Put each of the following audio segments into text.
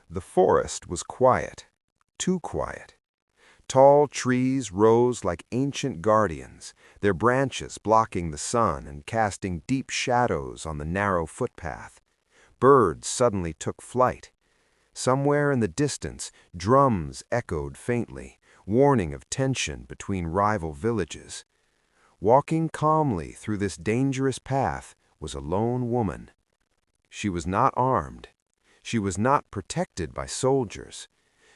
The forest was quiet, too quiet. Tall trees rose like ancient guardians, their branches blocking the sun and casting deep shadows on the narrow footpath. Birds suddenly took flight. Somewhere in the distance, drums echoed faintly, warning of tension between rival villages. Walking calmly through this dangerous path was a lone woman. She was not armed. She was not protected by soldiers.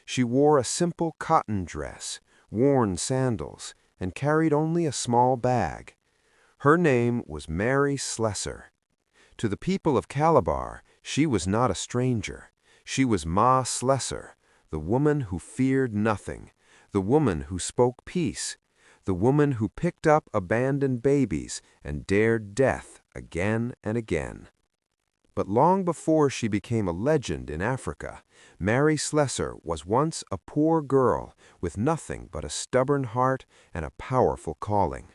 She wore a simple cotton dress, worn sandals, and carried only a small bag. Her name was Mary Slessor. To the people of Calabar, she was not a stranger. She was Mary Slessor, the woman who feared nothing, the woman who spoke peace, the woman who picked up abandoned babies and dared death again and again. But long before she became a legend in Africa, Mary Slessor was once a poor girl with nothing but a stubborn heart and a powerful calling.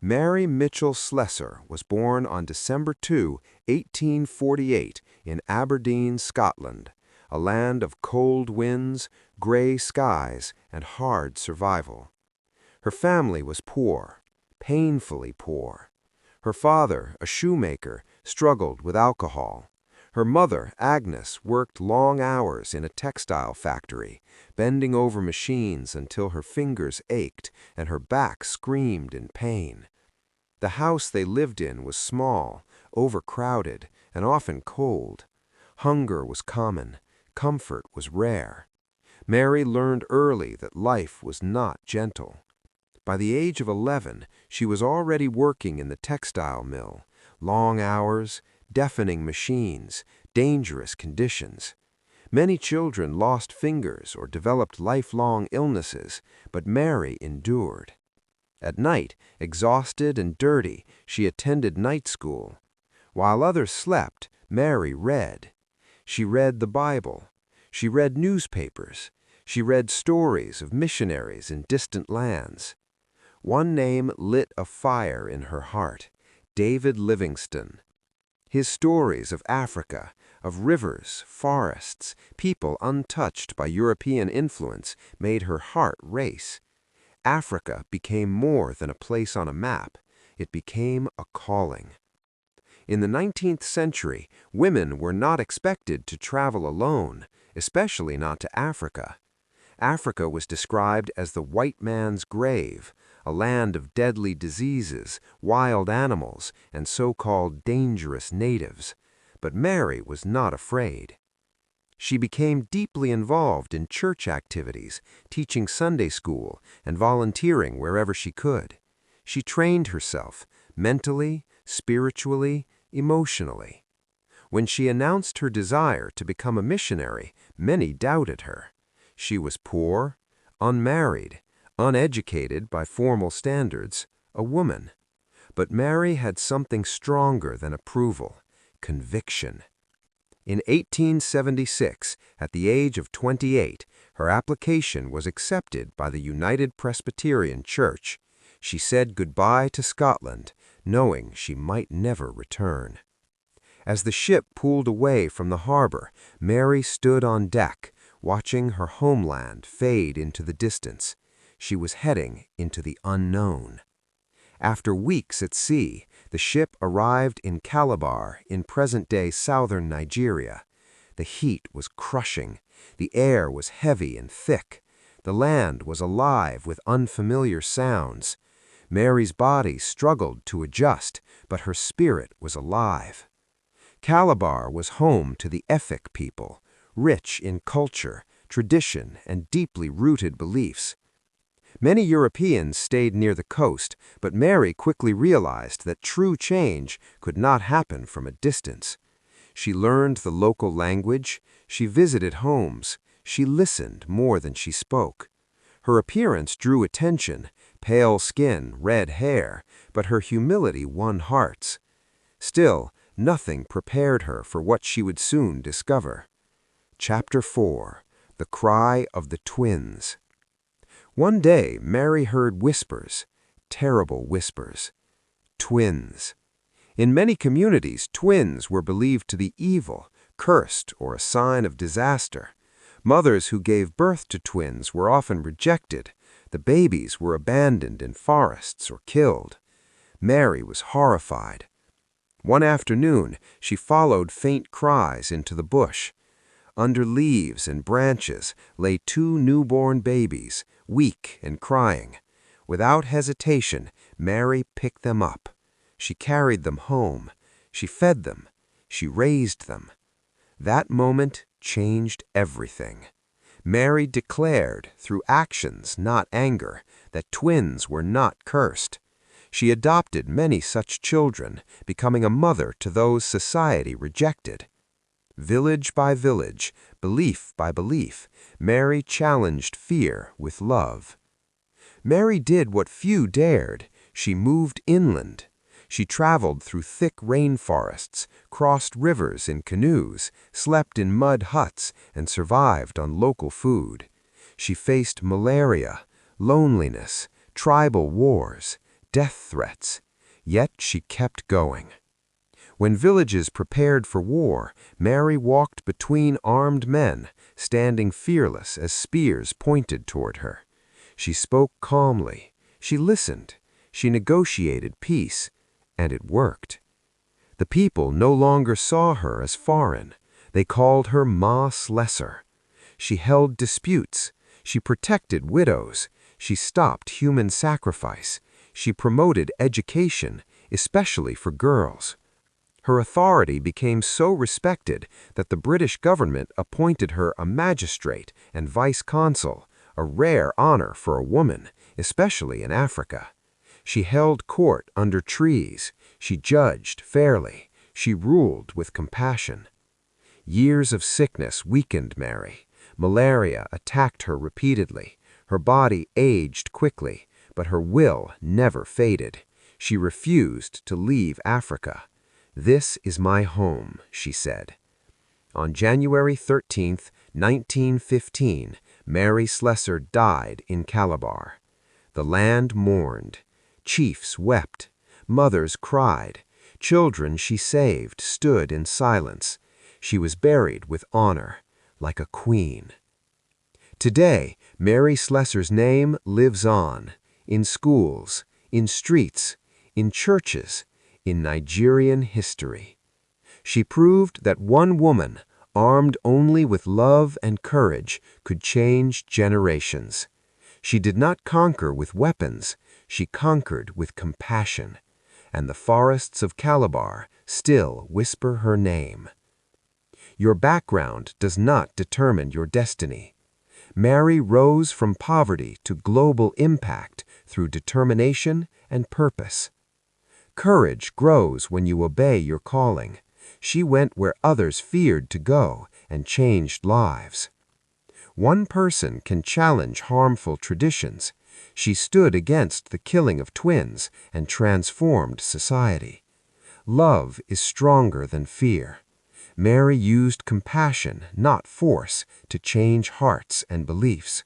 Mary Mitchell Slessor was born on December 2, 1848, in Aberdeen, Scotland, a land of cold winds, gray skies, and hard survival. Her family was poor, painfully poor. Her father, a shoemaker, struggled with alcohol. Her mother, Agnes, worked long hours in a textile factory, bending over machines until her fingers ached and her back screamed in pain. The house they lived in was small, overcrowded, and often cold. Hunger was common. Comfort was rare. Mary learned early that life was not gentle. By the age of 11, she was already working in the textile mill. Long hours, deafening machines, dangerous conditions. Many children lost fingers or developed lifelong illnesses, but Mary endured. At night, exhausted and dirty, she attended night school. While others slept, Mary read. She read the Bible. She read newspapers. She read stories of missionaries in distant lands. One name lit a fire in her heart: David Livingstone. His stories of Africa, of rivers, forests, people untouched by European influence, made her heart race. Africa became more than a place on a map. It became a calling. In the 19th century, women were not expected to travel alone, especially not to Africa. Africa was described as the white man's grave, a land of deadly diseases, wild animals, and so-called dangerous natives. But Mary was not afraid. She became deeply involved in church activities, teaching Sunday school and volunteering wherever she could. She trained herself, mentally, spiritually, emotionally. When she announced her desire to become a missionary, many doubted her. She was poor, unmarried, uneducated by formal standards, a woman. But Mary had something stronger than approval: conviction. In 1876, at the age of 28, her application was accepted by the United Presbyterian Church. She said goodbye to Scotland, knowing she might never return. As the ship pulled away from the harbor, Mary stood on deck, watching her homeland fade into the distance. She was heading into the unknown. After weeks at sea, the ship arrived in Calabar in present-day southern Nigeria. The heat was crushing. The air was heavy and thick. The land was alive with unfamiliar sounds. Mary's body struggled to adjust, but her spirit was alive. Calabar was home to the Efik people, rich in culture, tradition, and deeply rooted beliefs. Many Europeans stayed near the coast, but Mary quickly realized that true change could not happen from a distance. She learned the local language, she visited homes, she listened more than she spoke. Her appearance drew attention: pale skin, red hair, but her humility won hearts. Still, nothing prepared her for what she would soon discover. Chapter 4: The Cry of the Twins. One day, Mary heard whispers, terrible whispers. Twins. In many communities, twins were believed to be evil, cursed or a sign of disaster. Mothers who gave birth to twins were often rejected. The babies were abandoned in forests or killed. Mary was horrified. One afternoon, she followed faint cries into the bush. Under leaves and branches lay two newborn babies, weak and crying. Without hesitation, Mary picked them up. She carried them home. She fed them. She raised them. That moment changed everything. Mary declared, through actions, not anger, that twins were not cursed. She adopted many such children, becoming a mother to those society rejected. Village by village, belief by belief, Mary challenged fear with love. Mary did what few dared. She moved inland. She traveled through thick rainforests, crossed rivers in canoes, slept in mud huts, and survived on local food. She faced malaria, loneliness, tribal wars, death threats. Yet she kept going. When villages prepared for war, Mary walked between armed men, standing fearless as spears pointed toward her. She spoke calmly. She listened. She negotiated peace. And it worked. The people no longer saw her as foreign. They called her Mary Slessor. She held disputes. She protected widows. She stopped human sacrifice. She promoted education, especially for girls. Her authority became so respected that the British government appointed her a magistrate and vice-consul, a rare honor for a woman, especially in Africa. She held court under trees. She judged fairly. She ruled with compassion. Years of sickness weakened Mary. Malaria attacked her repeatedly. Her body aged quickly, but her will never faded. She refused to leave Africa. "This is my home," she said. On January 13, 1915, Mary Slessor died in Calabar. The land mourned. Chiefs wept. Mothers cried. Children she saved stood in silence. She was buried with honor, like a queen. Today, Mary Slessor's name lives on, in schools, in streets, in churches, in Nigerian history. She proved that one woman, armed only with love and courage, could change generations. She did not conquer with weapons. She conquered with compassion, and the forests of Calabar still whisper her name. Your background does not determine your destiny. Mary rose from poverty to global impact through determination and purpose. Courage grows when you obey your calling. She went where others feared to go and changed lives. One person can challenge harmful traditions. She stood against the killing of twins and transformed society. Love is stronger than fear. Mary used compassion, not force, to change hearts and beliefs.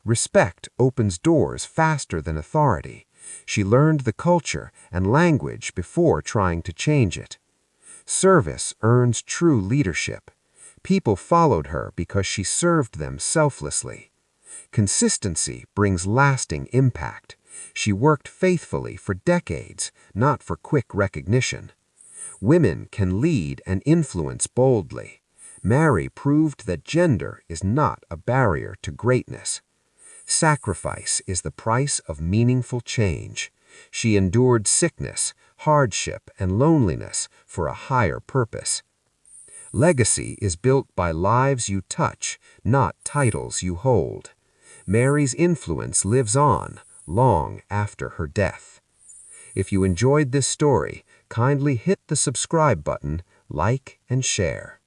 Respect opens doors faster than authority. She learned the culture and language before trying to change it. Service earns true leadership. People followed her because she served them selflessly. Consistency brings lasting impact. She worked faithfully for decades, not for quick recognition. Women can lead and influence boldly. Mary proved that gender is not a barrier to greatness. Sacrifice is the price of meaningful change. She endured sickness, hardship, and loneliness for a higher purpose. Legacy is built by lives you touch, not titles you hold. Mary's influence lives on long after her death. If you enjoyed this story, kindly hit the subscribe button, like, and share.